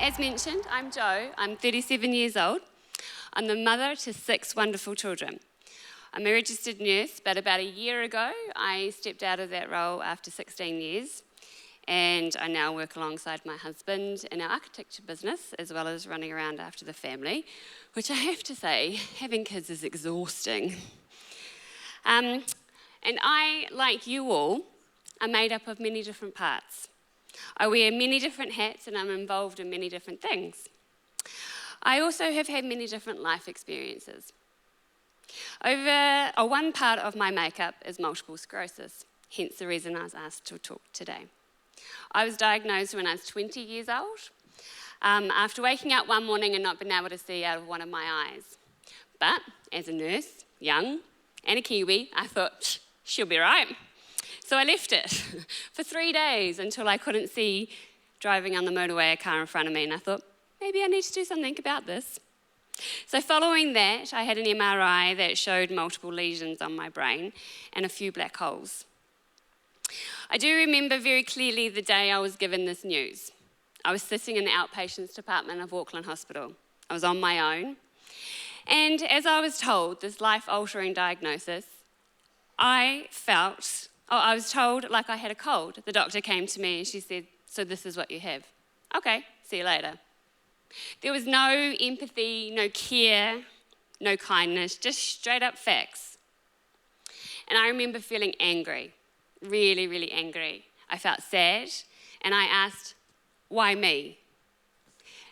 As mentioned, I'm Jo. I'm 37 years old. I'm the mother to 6 wonderful children. I'm a registered nurse, but about a year ago, I stepped out of that role after 16 years, and I now work alongside my husband in our architecture business, as well as running around after the family, which I have to say, having kids is exhausting. And I, like you all, are made up of many different parts. I wear many different hats and I'm involved in many different things. I also have had many different life experiences. One part of my makeup is multiple sclerosis, hence the reason I was asked to talk today. I was diagnosed when I was 20 years old, after waking up one morning and not being able to see out of one of my eyes. But as a nurse, young, and a Kiwi, I thought, she'll be right. So I left it for 3 days until I couldn't see driving on the motorway a car in front of me, and I thought, maybe I need to do something about this. So following that, I had an MRI that showed multiple lesions on my brain and a few black holes. I do remember very clearly the day I was given this news. I was sitting in the outpatients department of Auckland Hospital. I was on my own. And as I was told this life-altering diagnosis, I was told like I had a cold. The doctor came to me and she said, "So this is what you have." Okay, see you later. There was no empathy, no care, no kindness, just straight up facts. And I remember feeling angry, really, really angry. I felt sad and I asked, why me?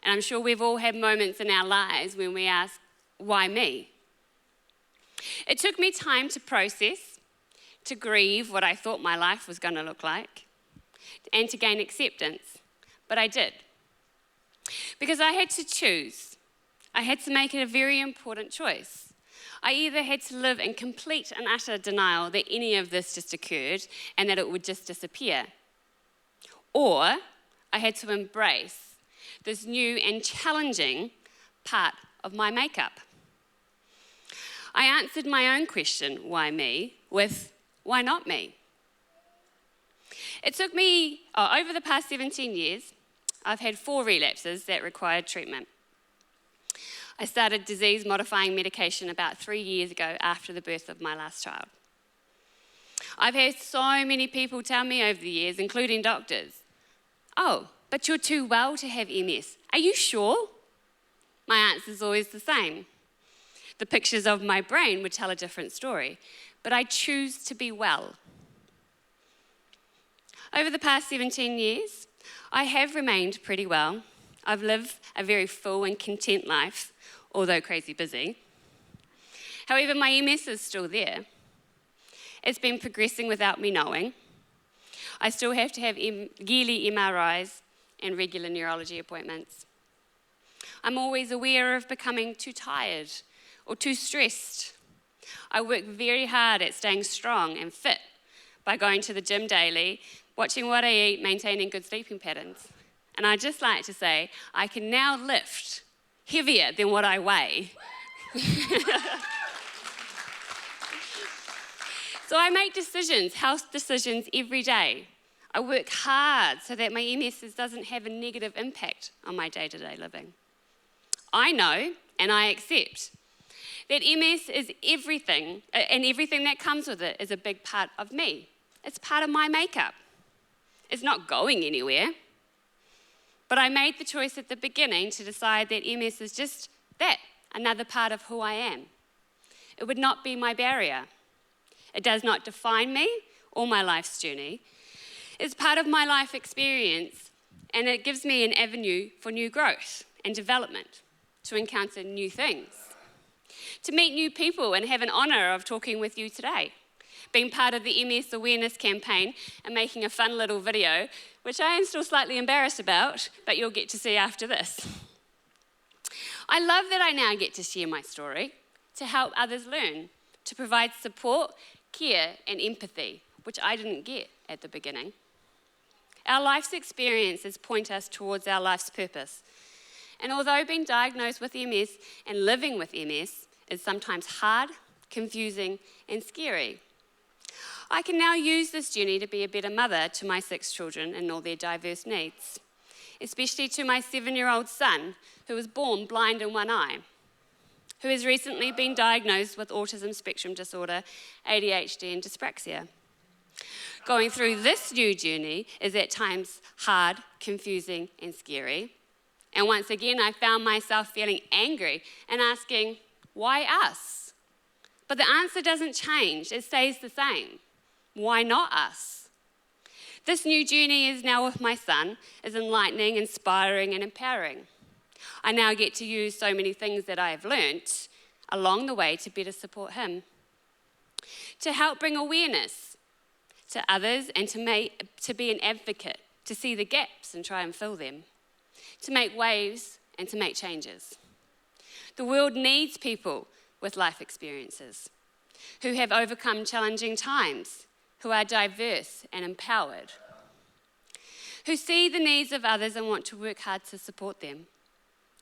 And I'm sure we've all had moments in our lives when we ask, why me? It took me time to process, to grieve what I thought my life was going to look like, and to gain acceptance. But I did. Because I had to choose. I had to make it a very important choice. I either had to live in complete and utter denial that any of this just occurred and that it would just disappear, or I had to embrace this new and challenging part of my makeup. I answered my own question, why me, with why not me? It took me, over the past 17 years, I've had 4 relapses that required treatment. I started disease-modifying medication about 3 years ago after the birth of my last child. I've had so many people tell me over the years, including doctors, "Oh, but you're too well to have MS. Are you sure?" My answer is always the same. The pictures of my brain would tell a different story, but I choose to be well. Over the past 17 years, I have remained pretty well. I've lived a very full and content life, although crazy busy. However, my MS is still there. It's been progressing without me knowing. I still have to have yearly MRIs and regular neurology appointments. I'm always aware of becoming too tired or too stressed. I work very hard at staying strong and fit by going to the gym daily, watching what I eat, maintaining good sleeping patterns. And I'd just like to say, I can now lift heavier than what I weigh. So I make decisions, health decisions every day. I work hard so that my MS doesn't have a negative impact on my day-to-day living. I know and I accept that MS is everything, and everything that comes with it is a big part of me. It's part of my makeup. It's not going anywhere. But I made the choice at the beginning to decide that MS is just that, another part of who I am. It would not be my barrier. It does not define me or my life's journey. It's part of my life experience, and it gives me an avenue for new growth and development, to encounter new things, to meet new people and have an honour of talking with you today, being part of the MS awareness campaign and making a fun little video, which I am still slightly embarrassed about, but you'll get to see after this. I love that I now get to share my story, to help others learn, to provide support, care, and empathy, which I didn't get at the beginning. Our life's experiences point us towards our life's purpose. And although being diagnosed with MS and living with MS is sometimes hard, confusing, and scary, I can now use this journey to be a better mother to my 6 children and all their diverse needs. especially to my 7-year-old son, who was born blind in one eye, who has recently been diagnosed with autism spectrum disorder, ADHD, and dyspraxia. Going through this new journey is at times hard, confusing, and scary. And once again, I found myself feeling angry and asking, why us? But the answer doesn't change, it stays the same. Why not us? This new journey is now with my son, is enlightening, inspiring, and empowering. I now get to use so many things that I have learnt along the way to better support him, to help bring awareness to others and to be an advocate, to see the gaps and try and fill them, to make waves and to make changes. The world needs people with life experiences, who have overcome challenging times, who are diverse and empowered, who see the needs of others and want to work hard to support them.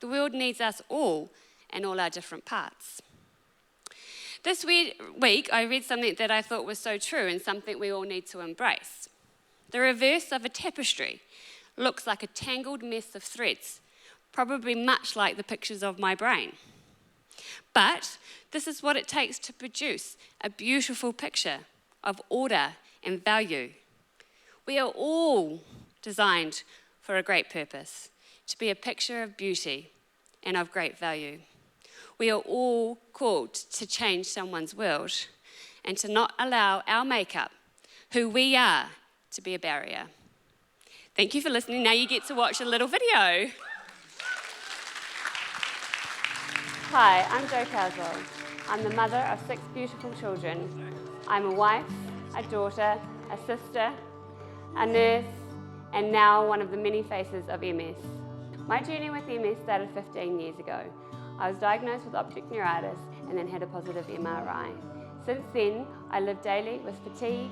The world needs us all and all our different parts. This week, I read something that I thought was so true and something we all need to embrace. The reverse of a tapestry looks like a tangled mess of threads, probably much like the pictures of my brain. But this is what it takes to produce a beautiful picture of order and value. We are all designed for a great purpose, to be a picture of beauty and of great value. We are all called to change someone's world and to not allow our makeup, who we are, to be a barrier. Thank you for listening. Now you get to watch a little video. Hi, I'm Jo Carswell. I'm the mother of 6 beautiful children. I'm a wife, a daughter, a sister, a nurse, and now one of the many faces of MS. My journey with MS started 15 years ago. I was diagnosed with optic neuritis and then had a positive MRI. Since then, I live daily with fatigue,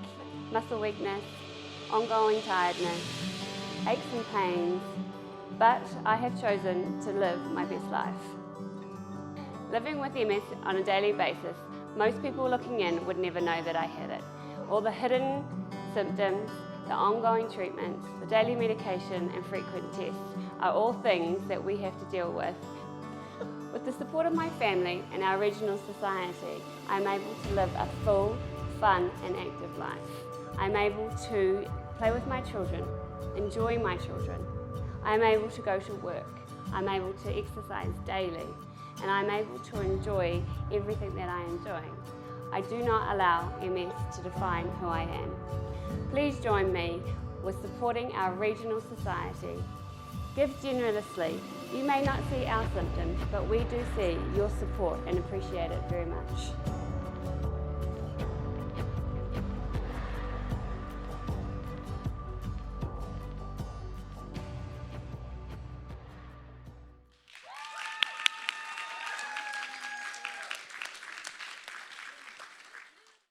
muscle weakness, ongoing tiredness, aches and pains, but I have chosen to live my best life. Living with MS on a daily basis, most people looking in would never know that I had it. All the hidden symptoms, the ongoing treatments, the daily medication and frequent tests are all things that we have to deal with. With the support of my family and our regional society, I'm able to live a full, fun and active life. I'm able to play with my children, enjoy my children. I'm able to go to work. I'm able to exercise daily. And I'm able to enjoy everything that I am doing. I do not allow MS to define who I am. Please join me with supporting our regional society. Give generously. You may not see our symptoms, but we do see your support and appreciate it very much.